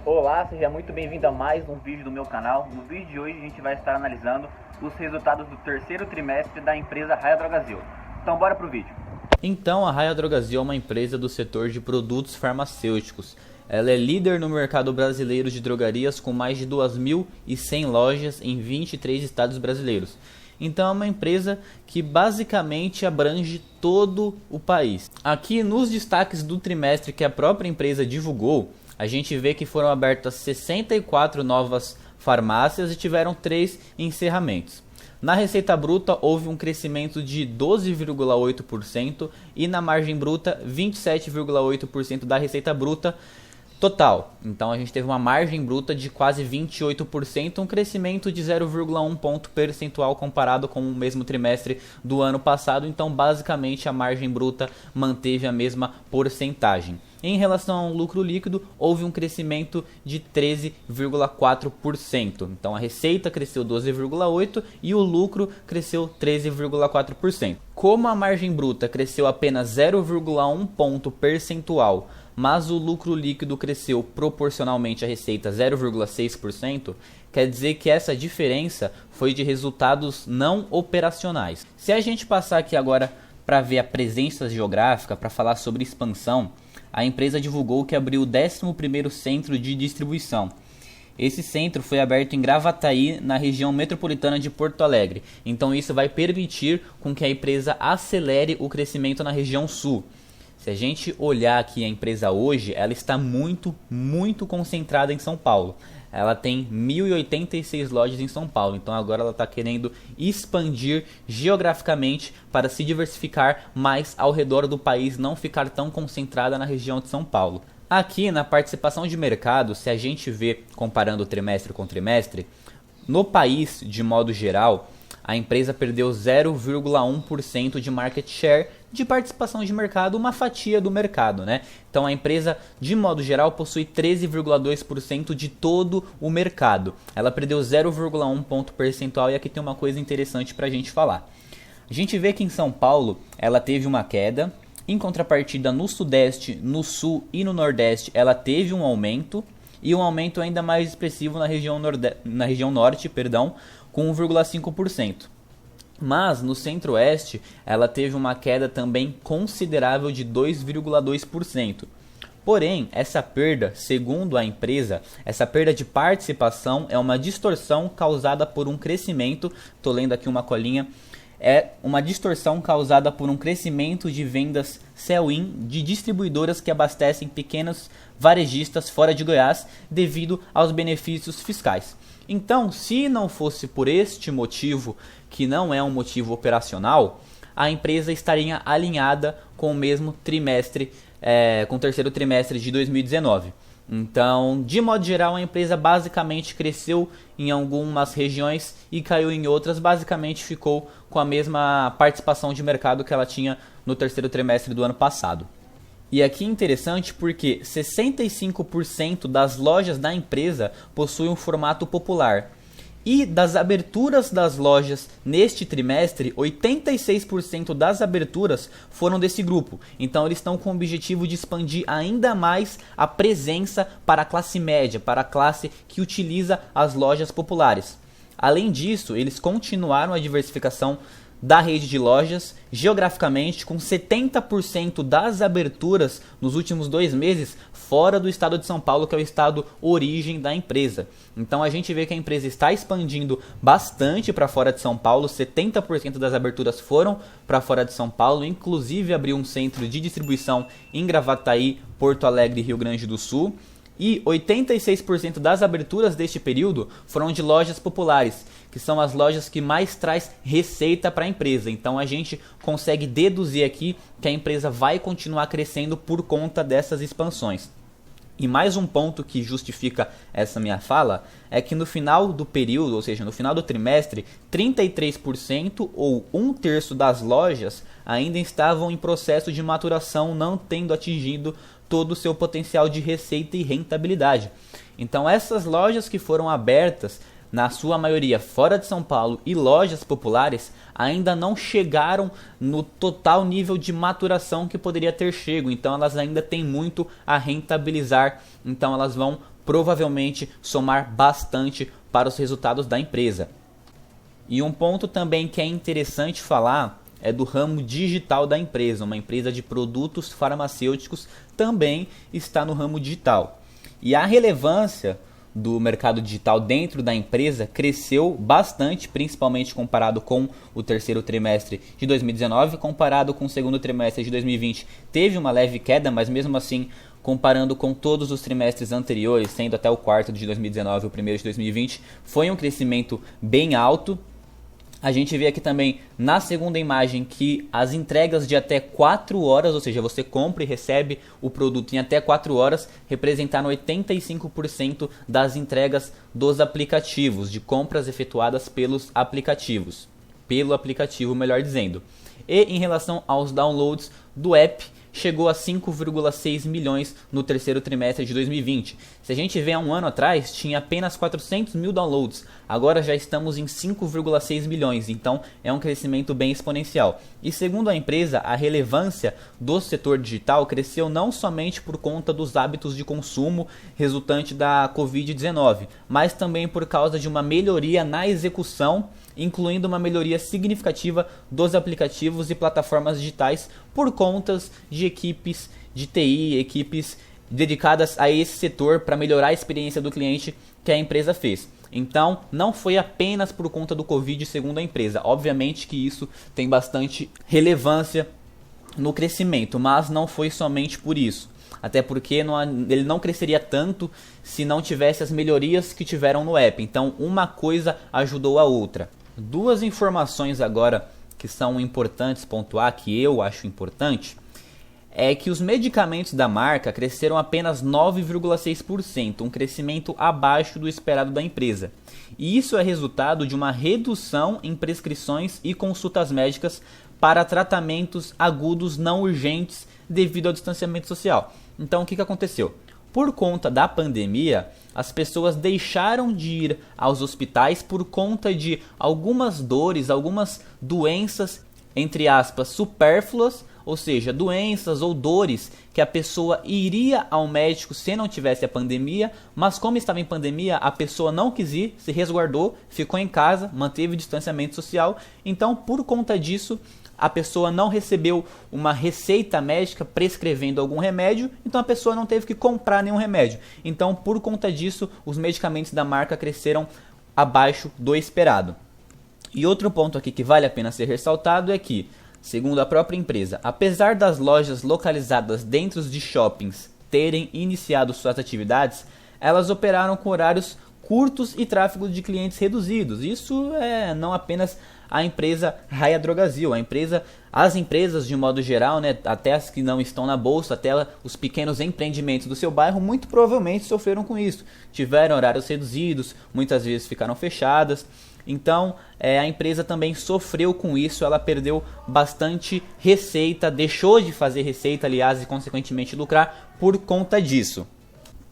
Olá, seja muito bem-vindo a mais um vídeo do meu canal. No vídeo de hoje a gente vai estar analisando os resultados do terceiro trimestre da empresa Raia Drogasil. Então bora pro vídeo. Então, a Raia Drogasil é uma empresa do setor de produtos farmacêuticos. Ela é líder no mercado brasileiro de drogarias com mais de 2.100 lojas em 23 estados brasileiros. Então é uma empresa que basicamente abrange todo o país. Aqui nos destaques do trimestre que a própria empresa divulgou, a gente vê que foram abertas 64 novas farmácias e tiveram 3 encerramentos. Na receita bruta houve um crescimento de 12,8% e na margem bruta 27,8% da receita bruta total. Então a gente teve uma margem bruta de quase 28%, um crescimento de 0,1 ponto percentual comparado com o mesmo trimestre do ano passado. Então basicamente a margem bruta manteve a mesma porcentagem. Em relação ao lucro líquido, houve um crescimento de 13,4%. Então a receita cresceu 12,8% e o lucro cresceu 13,4%. Como a margem bruta cresceu apenas 0,1 ponto percentual, mas o lucro líquido cresceu proporcionalmente à receita 0,6%, quer dizer que essa diferença foi de resultados não operacionais. Se a gente passar aqui agora para ver a presença geográfica, para falar sobre expansão, a empresa divulgou que abriu o 11º centro de distribuição. Esse centro foi aberto em Gravataí, na região metropolitana de Porto Alegre. Então isso vai permitir com que a empresa acelere o crescimento na região sul. Se a gente olhar aqui a empresa hoje, ela está muito concentrada em São Paulo. Ela tem 1.086 lojas em São Paulo, então agora ela está querendo expandir geograficamente para se diversificar mais ao redor do país, não ficar tão concentrada na região de São Paulo. Aqui na participação de mercado, se a gente vê comparando trimestre com trimestre, no país de modo geral, a empresa perdeu 0,1% de market share de participação de mercado, uma fatia do mercado, né? Então a empresa, de modo geral, possui 13,2% de todo o mercado. Ela perdeu 0,1 ponto percentual e aqui tem uma coisa interessante para a gente falar. A gente vê que em São Paulo ela teve uma queda, em contrapartida no Sudeste, no Sul e no Nordeste ela teve um aumento e um aumento ainda mais expressivo na região Norte, com 1,5%. Mas no Centro-Oeste ela teve uma queda também considerável de 2,2%. Porém, essa perda, segundo a empresa, essa perda de participação é uma distorção causada por um crescimento, estou lendo aqui uma colinha, é uma distorção causada por um crescimento de vendas sell-in de distribuidoras que abastecem pequenos varejistas fora de Goiás devido aos benefícios fiscais. Então, se não fosse por este motivo, que não é um motivo operacional, a empresa estaria alinhada com o mesmo trimestre, com o terceiro trimestre de 2019. Então, de modo geral, a empresa basicamente cresceu em algumas regiões e caiu em outras, basicamente ficou com a mesma participação de mercado que ela tinha no terceiro trimestre do ano passado. E aqui é interessante porque 65% das lojas da empresa possuem um formato popular. E das aberturas das lojas neste trimestre, 86% das aberturas foram desse grupo. Então eles estão com o objetivo de expandir ainda mais a presença para a classe média, para a classe que utiliza as lojas populares. Além disso, eles continuaram a diversificação da rede de lojas geograficamente, com 70% das aberturas nos últimos 2 meses fora do estado de São Paulo, que é o estado origem da empresa. Então a gente vê que a empresa está expandindo bastante para fora de São Paulo, 70% das aberturas foram para fora de São Paulo, inclusive abriu um centro de distribuição em Gravataí, Porto Alegre e Rio Grande do Sul. E 86% das aberturas deste período foram de lojas populares, que são as lojas que mais traz receita para a empresa. Então a gente consegue deduzir aqui que a empresa vai continuar crescendo por conta dessas expansões. E mais um ponto que justifica essa minha fala é que no final do período, ou seja, no final do trimestre, 33% ou 1/3 das lojas ainda estavam em processo de maturação, não tendo atingido todo o seu potencial de receita e rentabilidade. Então essas lojas que foram abertas, na sua maioria fora de São Paulo, e lojas populares ainda não chegaram no total nível de maturação que poderia ter chego. Então elas ainda têm muito a rentabilizar. Então elas vão provavelmente somar bastante para os resultados da empresa. E um ponto também que é interessante falar é do ramo digital da empresa. Uma empresa de produtos farmacêuticos também está no ramo digital. E a relevância do mercado digital dentro da empresa cresceu bastante, principalmente comparado com o terceiro trimestre de 2019, comparado com o segundo trimestre de 2020. Teve uma leve queda, mas mesmo assim, comparando com todos os trimestres anteriores, sendo até o quarto de 2019 e o primeiro de 2020, foi um crescimento bem alto. A gente vê aqui também na segunda imagem que as entregas de até 4 horas, ou seja, você compra e recebe o produto em até 4 horas, representaram 85% das entregas dos aplicativos, de compras efetuadas pelos aplicativos. Pelo aplicativo, melhor dizendo. E em relação aos downloads do app, chegou a 5,6 milhões no terceiro trimestre de 2020. Se a gente vê há um ano atrás, tinha apenas 400 mil downloads. Agora já estamos em 5,6 milhões, então é um crescimento bem exponencial. E segundo a empresa, a relevância do setor digital cresceu não somente por conta dos hábitos de consumo resultante da Covid-19, mas também por causa de uma melhoria na execução, incluindo uma melhoria significativa dos aplicativos e plataformas digitais por contas de equipes de TI, equipes dedicadas a esse setor para melhorar a experiência do cliente que a empresa fez. Então, não foi apenas por conta do Covid, segundo a empresa. Obviamente que isso tem bastante relevância no crescimento, mas não foi somente por isso. Até porque ele não cresceria tanto se não tivesse as melhorias que tiveram no app. Então, uma coisa ajudou a outra. Duas informações agora que são importantes pontuar, que eu acho importante, é que os medicamentos da marca cresceram apenas 9,6%, um crescimento abaixo do esperado da empresa. E isso é resultado de uma redução em prescrições e consultas médicas para tratamentos agudos não urgentes devido ao distanciamento social. Então, o que aconteceu? Por conta da pandemia, as pessoas deixaram de ir aos hospitais por conta de algumas dores, algumas doenças, entre aspas, supérfluas, ou seja, doenças ou dores que a pessoa iria ao médico se não tivesse a pandemia, mas como estava em pandemia, a pessoa não quis ir, se resguardou, ficou em casa, manteve o distanciamento social. Então, por conta disso, a pessoa não recebeu uma receita médica prescrevendo algum remédio, então a pessoa não teve que comprar nenhum remédio. Então, por conta disso, os medicamentos da marca cresceram abaixo do esperado. E outro ponto aqui que vale a pena ser ressaltado é que, segundo a própria empresa, apesar das lojas localizadas dentro de shoppings terem iniciado suas atividades, elas operaram com horários curtos e tráfego de clientes reduzidos. Isso é não apenas a empresa Raia Drogasil, as empresas de modo geral, né, até as que não estão na bolsa, até os pequenos empreendimentos do seu bairro, muito provavelmente sofreram com isso. Tiveram horários reduzidos, muitas vezes ficaram fechadas. Então, a empresa também sofreu com isso, ela perdeu bastante receita, deixou de fazer receita, aliás, e consequentemente lucrar por conta disso.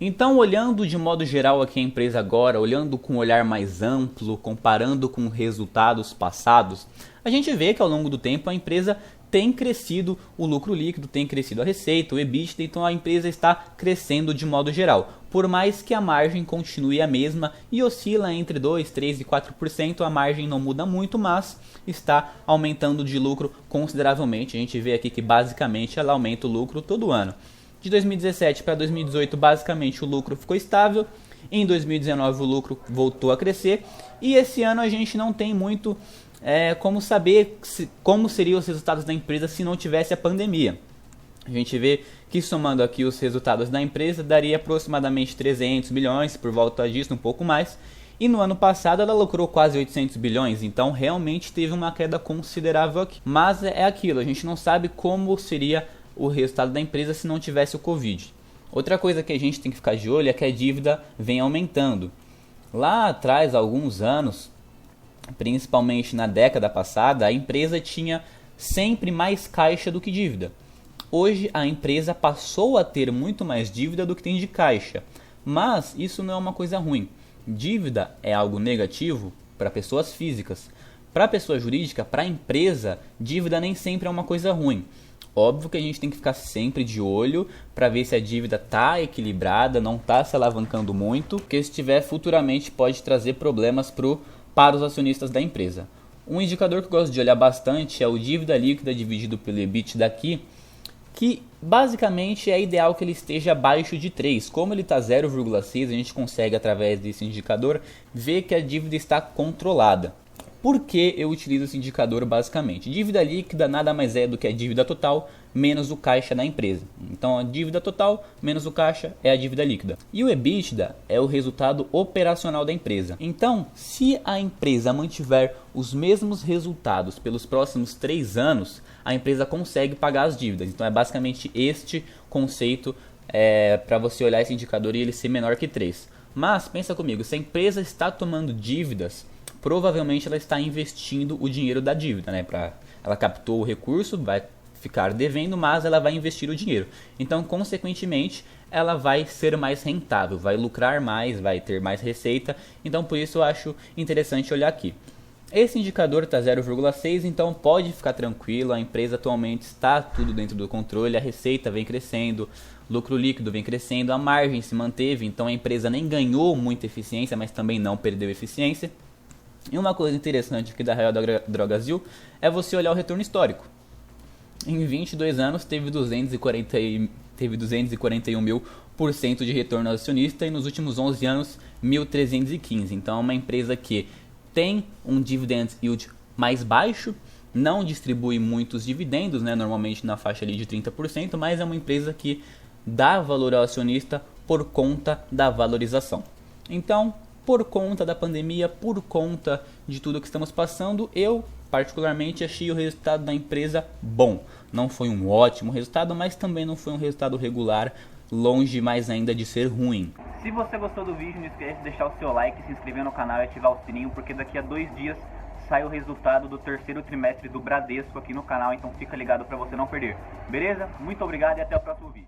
Então, olhando de modo geral aqui a empresa agora, olhando com um olhar mais amplo, comparando com resultados passados, a gente vê que ao longo do tempo a empresa tem crescido o lucro líquido, tem crescido a receita, o EBITDA, então a empresa está crescendo de modo geral. Por mais que a margem continue a mesma e oscila entre 2, 3 e 4%, a margem não muda muito, mas está aumentando de lucro consideravelmente. A gente vê aqui que basicamente ela aumenta o lucro todo ano. De 2017 para 2018, basicamente o lucro ficou estável. Em 2019 o lucro voltou a crescer. E esse ano a gente não tem muito como saber como seriam os resultados da empresa se não tivesse a pandemia. A gente vê que somando aqui os resultados da empresa daria aproximadamente 300 bilhões, por volta disso, um pouco mais. E no ano passado ela lucrou quase 800 bilhões, então realmente teve uma queda considerável aqui. Mas é aquilo, a gente não sabe como seria o resultado da empresa se não tivesse o Covid. Outra coisa que a gente tem que ficar de olho é que a dívida vem aumentando. Lá atrás, há alguns anos, principalmente na década passada, a empresa tinha sempre mais caixa do que dívida. Hoje a empresa passou a ter muito mais dívida do que tem de caixa, mas isso não é uma coisa ruim. Dívida é algo negativo para pessoas físicas. Para a pessoa jurídica, para a empresa, dívida nem sempre é uma coisa ruim. Óbvio que a gente tem que ficar sempre de olho para ver se a dívida está equilibrada, não está se alavancando muito, porque se tiver futuramente pode trazer problemas para os acionistas da empresa. Um indicador que eu gosto de olhar bastante é o dívida líquida dividido pelo EBITDA aqui, que basicamente é ideal que ele esteja abaixo de 3. Como ele está 0,6, a gente consegue através desse indicador ver que a dívida está controlada. Por que eu utilizo esse indicador basicamente? Dívida líquida nada mais é do que a dívida total menos o caixa da empresa. Então a dívida total menos o caixa é a dívida líquida. E o EBITDA é o resultado operacional da empresa. Então, se a empresa mantiver os mesmos resultados pelos próximos 3 anos, a empresa consegue pagar as dívidas. Então é basicamente este conceito para você olhar esse indicador e ele ser menor que 3. Mas pensa comigo, se a empresa está tomando dívidas, provavelmente ela está investindo o dinheiro da dívida, né? Ela captou o recurso, vai ficar devendo, mas ela vai investir o dinheiro. Então, consequentemente, ela vai ser mais rentável, vai lucrar mais, vai ter mais receita. Então, por isso eu acho interessante olhar aqui. Esse indicador está 0,6, então pode ficar tranquilo, a empresa atualmente está tudo dentro do controle, a receita vem crescendo, lucro líquido vem crescendo, a margem se manteve, então a empresa nem ganhou muita eficiência, mas também não perdeu eficiência. E uma coisa interessante aqui da Raia Drogasil é você olhar o retorno histórico. Em 22 anos teve 241.000% de retorno acionista e nos últimos 11 anos 1.315. Então é uma empresa que tem um dividend yield mais baixo, não distribui muitos dividendos, né, normalmente na faixa ali de 30%, mas é uma empresa que dá valor ao acionista por conta da valorização. Então, por conta da pandemia, por conta de tudo que estamos passando, eu particularmente achei o resultado da empresa bom. Não foi um ótimo resultado, mas também não foi um resultado regular, longe mais ainda de ser ruim. Se você gostou do vídeo, não esquece de deixar o seu like, se inscrever no canal e ativar o sininho, porque daqui a 2 dias sai o resultado do terceiro trimestre do Bradesco aqui no canal, então fica ligado para você não perder. Beleza? Muito obrigado e até o próximo vídeo.